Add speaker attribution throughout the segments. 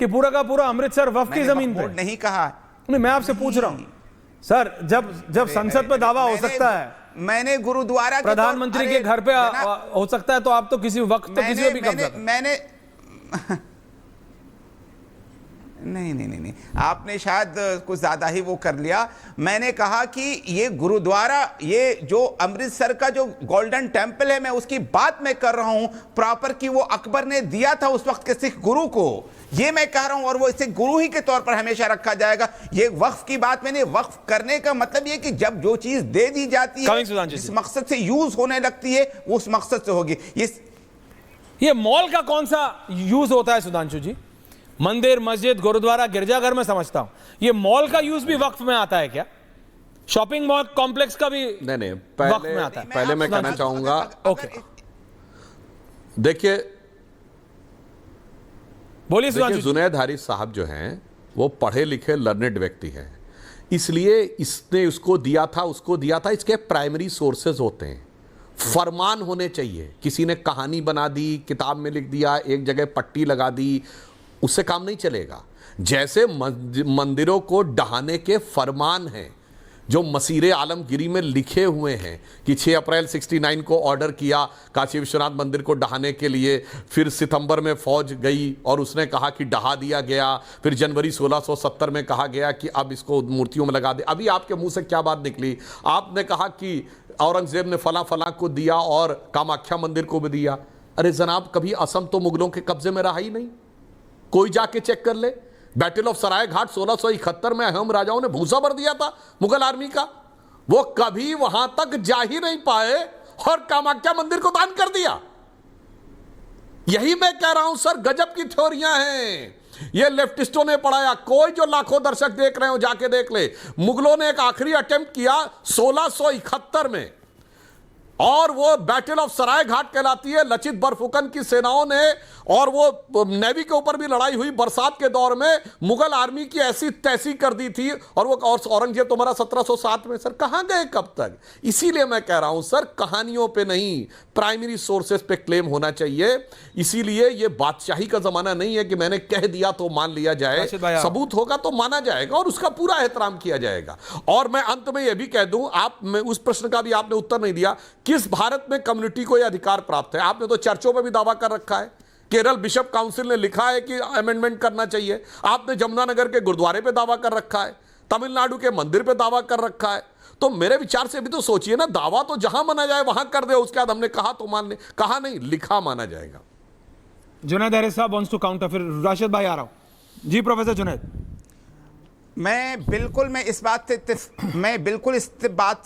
Speaker 1: कि पूरा का पूरा अमृतसर वक्फ की जमीन पे?
Speaker 2: नहीं कहा।
Speaker 1: नहीं, मैं आपसे पूछ रहा हूं सर, जब संसद पे दावा हो सकता है,
Speaker 2: मैंने गुरुद्वारा
Speaker 1: प्रधानमंत्री के घर पे हो सकता है, तो आप तो किसी वक्त तो किसी भी कब्जा
Speaker 2: मैंने नहीं, आपने शायद कुछ ज्यादा ही वो कर लिया। मैंने कहा कि ये गुरुद्वारा, ये जो अमृतसर का जो गोल्डन टेंपल है, मैं उसकी बात मैं कर रहा हूं प्रॉपर, कि वो अकबर ने दिया था उस वक्त के सिख गुरु को, ये मैं कह रहा हूं, और वो इसे गुरु ही के तौर पर हमेशा रखा जाएगा। ये वक्फ की बात मैंने, वक्फ करने का मतलब ये कि जब जो चीज दे दी जाती है, जिस मकसद से यूज होने लगती है, वो उस मकसद से होगी।
Speaker 1: ये मॉल का कौन सा यूज होता है सुधांशु जी? मंदिर, मस्जिद, गुरुद्वारा, गिरजाघर में समझता हूं, ये मॉल का यूज भी वक्फ में आता है क्या? शॉपिंग मॉल कॉम्प्लेक्स का भी
Speaker 3: नहीं,
Speaker 1: वक्फ में आता है?
Speaker 3: पहले मैं कहना चाहूंगा,
Speaker 1: ओके,
Speaker 3: देखिए
Speaker 1: बोलिए।
Speaker 3: जुनैद हारिस साहब जो हैं वो पढ़े लिखे लर्नेड व्यक्ति हैं, इसलिए इसने उसको दिया था, उसको दिया था, इसके प्राइमरी सोर्सेज होते हैं, फरमान होने चाहिए। किसी ने कहानी बना दी, किताब में लिख दिया, एक जगह पट्टी लगा दी, उससे काम नहीं चलेगा। जैसे मंदिरों को ढहाने के फरमान हैं जो मसीरे आलमगिरी में लिखे हुए हैं कि 6 अप्रैल 69 को ऑर्डर किया काशी विश्वनाथ मंदिर को ढहाने के लिए, फिर सितंबर में फौज गई और उसने कहा कि ढहा दिया गया, फिर जनवरी 1670 में कहा गया कि अब इसको मूर्तियों में लगा दे। अभी आपके मुंह से क्या बात निकली? आपने कहा कि औरंगजेब ने फला फला को दिया और कामाख्या मंदिर को भी दिया। अरे जनाब, कभी असम तो मुगलों के कब्जे में रहा ही नहीं, कोई जाके चेक कर ले। बैटल ऑफ सराय घाट 1671 में अहम राजाओं ने भूसा भर दिया था मुगल आर्मी का, वो कभी वहां तक जा ही नहीं पाए और कामाख्या मंदिर को दान कर दिया। यही मैं कह रहा हूं सर, गजब की थ्योरियां हैं, ये लेफ्टिस्टों ने पढ़ाया। कोई जो लाखों दर्शक देख रहे हो जाके देख ले, मुगलों ने एक आखिरी अटेम्प्ट किया 1671 में, और वो बैटल ऑफ सराय घाट कहलाती है। लचित बरफुकन की सेनाओं ने, और वो नेवी के ऊपर भी लड़ाई हुई बरसात के दौर में, मुगल आर्मी की ऐसी तैसी कर दी थी। और वो औरंगजेब तुम्हारा 1707 में, सर कहां गए कब तक? इसीलिए मैं कह रहा हूं सर, कहानियों पे नहीं, प्राइमरी सोर्सेस पे क्लेम होना चाहिए। इसीलिए ये बादशाही का जमाना नहीं है कि मैंने कह दिया तो मान लिया जाए, सबूत होगा तो माना जाएगा और उसका पूरा एहतराम किया जाएगा। और मैं अंत में यह भी कह दूं, मैं उस प्रश्न का भी आपने उत्तर नहीं दिया, किस भारत में कम्युनिटी को यह अधिकार प्राप्त है? आपने तो चर्चों में भी दावा कर रखा है, केरल बिशप काउंसिल ने लिखा है कि अमेंडमेंट करना चाहिए, आपने जमुनानगर के गुरुद्वारे पे दावा कर रखा है, तमिलनाडु के मंदिर पे दावा कर रखा है। तो मेरे विचार से भी तो सोचिए ना, दावा तो जहां माना जाए वहां कर दे, उसके बाद हमने कहा तो मान ले, कहा नहीं, लिखा माना जाएगा।
Speaker 1: जुनैद हारिस साहब वांट्स टू काउंटर, फिर राशिद भाई आ रहा हूं जी। प्रोफेसर जुनैद,
Speaker 2: मैं बिल्कुल इस बात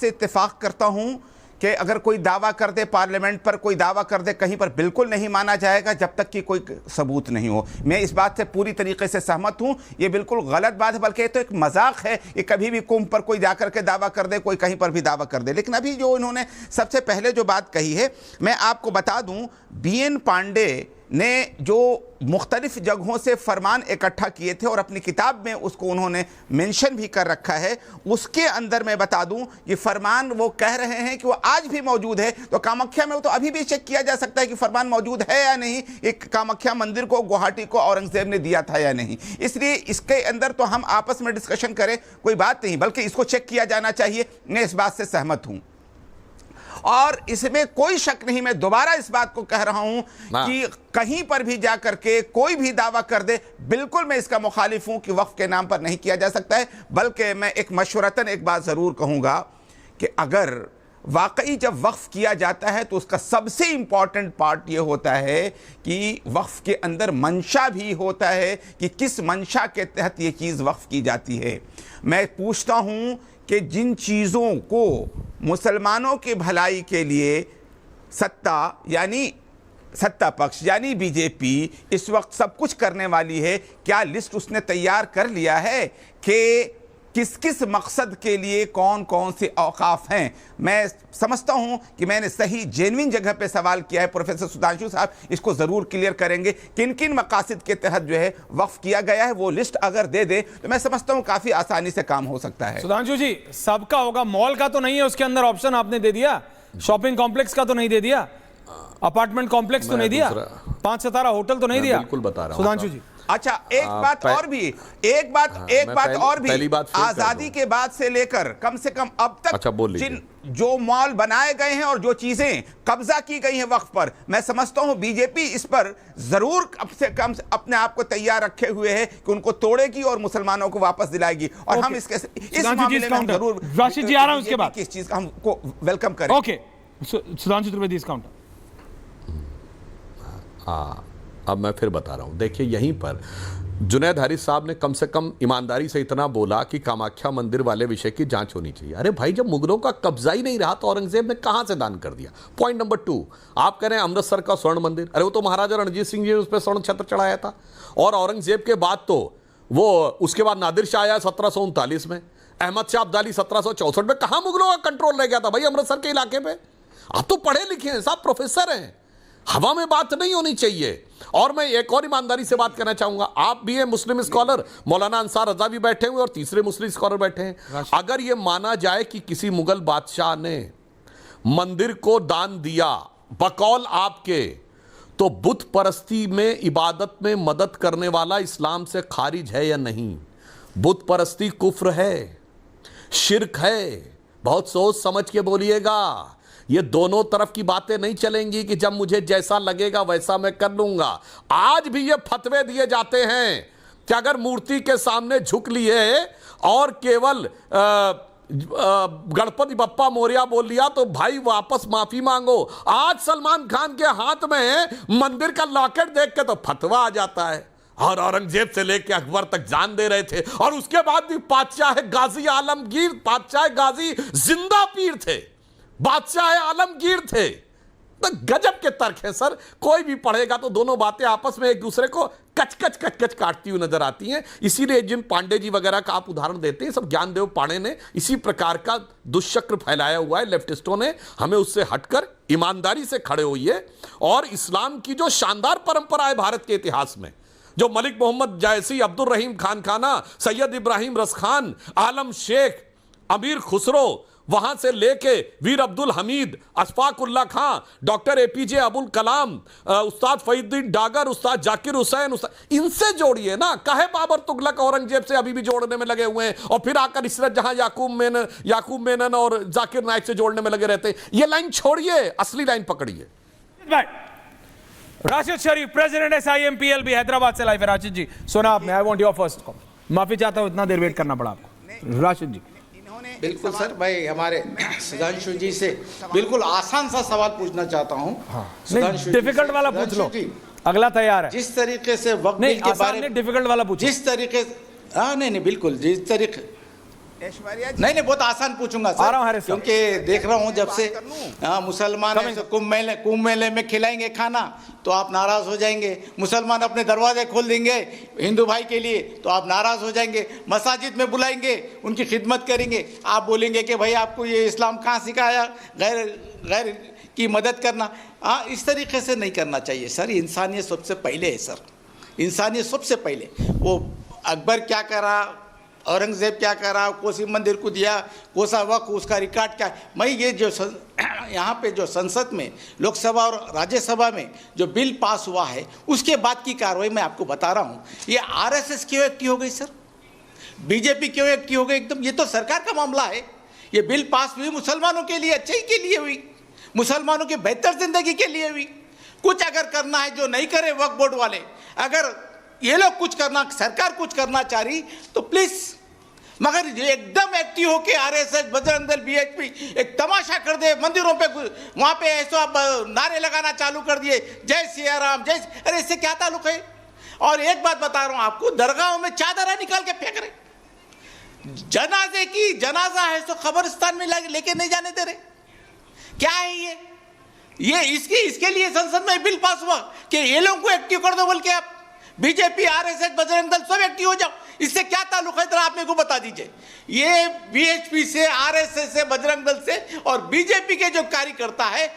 Speaker 2: से इत्तेफाक करता हूं कि अगर कोई दावा कर दे, पार्लियामेंट पर कोई दावा कर दे, कहीं पर बिल्कुल नहीं माना जाएगा जब तक कि कोई सबूत नहीं हो। मैं इस बात से पूरी तरीके से सहमत हूं। ये बिल्कुल गलत बात है, बल्कि ये तो एक मजाक है। ये कभी भी कुंभ पर कोई जाकर के दावा कर दे, कोई कहीं पर भी दावा कर दे। लेकिन अभी जो इन्होंने सबसे पहले जो बात कही है, मैं आपको बता दूं, BN पांडे ने जो मुख्तलिफ जगहों से फरमान इकट्ठा किए थे और अपनी किताब में उसको उन्होंने मेंशन भी कर रखा है, उसके अंदर मैं बता दूं, ये फरमान वो कह रहे हैं कि वो आज भी मौजूद है। तो कामाख्या में तो अभी भी चेक किया जा सकता है कि फरमान मौजूद है या नहीं, एक कामाख्या मंदिर को गुवाहाटी को औरंगजेब ने दिया था या नहीं। इसलिए इसके अंदर तो हम आपस में डिस्कशन करें, कोई बात नहीं, बल्कि इसको चेक किया जाना चाहिए। मैं इस बात से सहमत हूं और इसमें कोई शक नहीं। मैं दोबारा इस बात को कह रहा हूं कि कहीं पर भी जाकर के कोई भी दावा कर दे, बिल्कुल मैं इसका मुखालिफ हूं कि वक्फ के नाम पर नहीं किया जा सकता है। बल्कि मैं एक मशवरतन एक बात जरूर कहूंगा कि अगर वाकई जब वक्फ किया जाता है तो उसका सबसे इंपॉर्टेंट पार्ट ये होता है कि वक्फ के अंदर मंशा भी होता है कि किस मंशा के तहत ये चीज़ वक्फ की जाती है। मैं पूछता हूं कि जिन चीज़ों को मुसलमानों की भलाई के लिए सत्ता पक्ष यानी बीजेपी इस वक्त सब कुछ करने वाली है, क्या लिस्ट उसने तैयार कर लिया है कि किस किस मकसद के लिए कौन कौन से औकाफ हैं? मैं समझता हूं कि मैंने सही जेन्युइन जगह पे सवाल किया है। प्रोफेसर सुधांशु साहब इसको ज़रूर क्लियर करेंगे, किन किन मकासद के तहत जो है वक्फ किया गया है। वो लिस्ट अगर दे दे तो मैं समझता हूं काफ़ी आसानी से काम हो सकता है।
Speaker 1: सुधांशु जी, सबका होगा, मॉल का तो नहीं है उसके अंदर ऑप्शन, आपने दे दिया। शॉपिंग कॉम्प्लेक्स का तो नहीं दे दिया, अपार्टमेंट कॉम्प्लेक्स तो नहीं दिया, 5 सितारा होटल तो नहीं दिया।
Speaker 3: बिल्कुल बता रहा हूं
Speaker 1: सुधांशु जी।
Speaker 2: अच्छा, एक बात और भी, एक बात और भी,
Speaker 3: पहली बात फिर कर
Speaker 2: आजादी
Speaker 3: दूं।
Speaker 2: के बाद से लेकर कम से कम अब तक
Speaker 3: अच्छा, बोल लीजिए।
Speaker 2: जो मॉल बनाए गए हैं और जो चीजें कब्जा की गई हैं वक्फ पर, मैं समझता हूं बीजेपी इस पर जरूर कम से कम अपने आप को तैयार रखे हुए है कि उनको तोड़ेगी और मुसलमानों को वापस दिलाएगी। और हम इस मामले में हम जरूर
Speaker 1: राशिद जी आ रहा हूं उसके बाद
Speaker 2: किस चीज का हमको वेलकम करें।
Speaker 1: ओके, सुधांशु त्रिवेदी इस काउंटर।
Speaker 3: हाँ, अब मैं फिर बता रहा हूं। देखिए, यहीं पर जुनैद हारिस साहब ने कम से कम ईमानदारी से इतना बोला कि कामाख्या मंदिर वाले विषय की जांच होनी चाहिए। अरे भाई, जब मुगलों का कब्जा ही नहीं रहा तो औरंगजेब ने कहां से दान कर दिया? पॉइंट नंबर 2, आप कह रहे हैं अमृतसर का स्वर्ण मंदिर, अरे वो तो महाराजा रणजीत सिंह जी ने उस पर स्वर्ण छत्र चढ़ाया था। और औरंगजेब के बाद तो वो उसके बाद नादिर शाह आया 1739 में, अहमद शाह अब्दाली 1764 में। कहां मुगलों का कंट्रोल रह गया था भाई अमृतसर के इलाके पे? आप तो पढ़े लिखे हैं साहब, प्रोफेसर हैं, हवा में बात नहीं होनी चाहिए। और मैं एक और ईमानदारी से बात करना चाहूंगा, आप भी हैं मुस्लिम स्कॉलर, मौलाना अंसार रजा भी बैठे हुए और तीसरे मुस्लिम स्कॉलर बैठे हैं। अगर यह माना जाए कि किसी मुगल बादशाह ने मंदिर को दान दिया बकौल आपके, तो बुत परस्ती में इबादत में मदद करने वाला इस्लाम से खारिज है या नहीं? बुत परस्ती कुफ्र है, शिर्क है। बहुत सोच समझ के बोलिएगा, ये दोनों तरफ की बातें नहीं चलेंगी कि जब मुझे जैसा लगेगा वैसा मैं कर लूंगा। आज भी ये फतवे दिए जाते हैं कि अगर मूर्ति के सामने झुक लिए और केवल गणपति बप्पा मोरिया बोल लिया तो भाई वापस माफी मांगो। आज सलमान खान के हाथ में मंदिर का लॉकेट देख के तो फतवा आ जाता है। और औरंगजेब से लेकर अकबर तक जान दे रहे थे, और उसके बाद भी बादशाह गाजी आलमगीर, बादशाह गाजी जिंदा पीर थे, बादशाह आलमगीर थे। तो गजब के तर्क है सर, कोई भी पढ़ेगा तो दोनों बातें आपस में एक दूसरे को कच कच कच कच काटती हुई नजर आती हैं। इसीलिए जिन पांडे जी वगैरह का आप उदाहरण देते हैं, सब ज्ञानदेव पांडे ने इसी प्रकार का दुष्चक्र फैलाया हुआ है लेफ्टिस्टों ने। हमें उससे हटकर ईमानदारी से खड़े होइए और इस्लाम की जो शानदार परंपरा है भारत के इतिहास में, जो मलिक मोहम्मद जायसी, अब्दुल रहीम खान खाना, सैयद इब्राहिम रसखान, आलम शेख, अमीर खुसरो, वहां से लेके वीर अब्दुल हमीद, अशफाक उल्ला खां, डॉक्टर एपीजे अबुल कलाम, उस्ताद फरीदुद्दीन डागर, उस्ताद जाकिर हुसैन, इनसे जोड़िए ना। काहे बाबर तुगलक औरंगजेब से अभी भी जोड़ने में लगे हुए हैं, और फिर आकर इसरत जहां याकूब मेनन और जाकिर नाइक से जोड़ने में लगे रहते हैं। ये लाइन छोड़िए, असली लाइन पकड़िए।
Speaker 1: राशिद शरीफ, प्रेसिडेंट SIMPLB हैदराबाद से लाइव है। राशिद जी सुना आपने, I want your first comment. माफी चाहता हूं इतना देर वेट करना पड़ा आपको। राशिद जी।
Speaker 4: बिल्कुल सर, मैं हमारे सुधांशु जी से बिल्कुल आसान सा सवाल पूछना चाहता हूँ।
Speaker 1: नहीं, डिफिकल्ट वाला पूछ लो, अगला तैयार है।
Speaker 4: जिस तरीके से वक्त बिल के बारे में
Speaker 1: डिफिकल्ट वाला पूछो।
Speaker 4: जिस तरीके, हाँ नहीं बिल्कुल, जिस तरीके, नहीं बहुत आसान पूछूंगा सर, क्योंकि देख रहा हूँ जब से मुसलमान कुंभ मेले में खिलाएंगे खाना तो आप नाराज हो जाएंगे, मुसलमान अपने दरवाजे खोल देंगे हिंदू भाई के लिए तो आप नाराज हो जाएंगे, मसाजिद में बुलाएंगे, उनकी खिदमत करेंगे, आप बोलेंगे कि भाई आपको ये इस्लाम कहाँ सिखाया गैर की मदद करना। इस तरीके से नहीं करना चाहिए सर। इंसानियत सबसे पहले है सर, इंसानियत सबसे पहले। वो अकबर क्या करा, औरंगजेब क्या करा, कोसी मंदिर को दिया, कोसा वक्त, उसका रिकॉर्ड क्या है। मैं ये जो यहाँ पे जो संसद में, लोकसभा और राज्यसभा में जो बिल पास हुआ है उसके बाद की कार्रवाई मैं आपको बता रहा हूँ। ये RSS क्यों एक्टिव हो गई सर, बीजेपी क्यों एक्टिव हो गई एकदम? ये तो सरकार का मामला है। ये बिल पास हुई मुसलमानों के लिए अच्छाई के लिए हुई, मुसलमानों की बेहतर जिंदगी के लिए हुई। कुछ अगर करना है जो नहीं करे वक्फ बोर्ड वाले, अगर ये लोग कुछ करना, सरकार कुछ करना चाह रही तो प्लीज, मगर एकदम एक्टिव होके RSS, बजरंग दल, BHP एक तमाशा कर दे मंदिरों पे, वहां पे ऐसा नारे लगाना चालू कर दिए, जय सिया राम जय। अरे इससे क्या ताल्लुक है? और एक बात बता रहा हूं आपको, दरगाहों में चादर निकाल के फेंक रहे, जनाजे की जनाजा है तो कब्रिस्तान में लेके नहीं जाने दे रहे। क्या है ये इसके लिए संसद में बिल पास हुआ कि ये लोगों को एक्टिव कर दो, बोल के आप बीजेपी, RSS, बजरंग दल सब एक्टिव हो जाओ। इससे क्या ताल्लुक है जरा आप मेरे को बता दीजिए। ये BHP से, RSS से, बजरंग दल से और बीजेपी के जो कार्यकर्ता है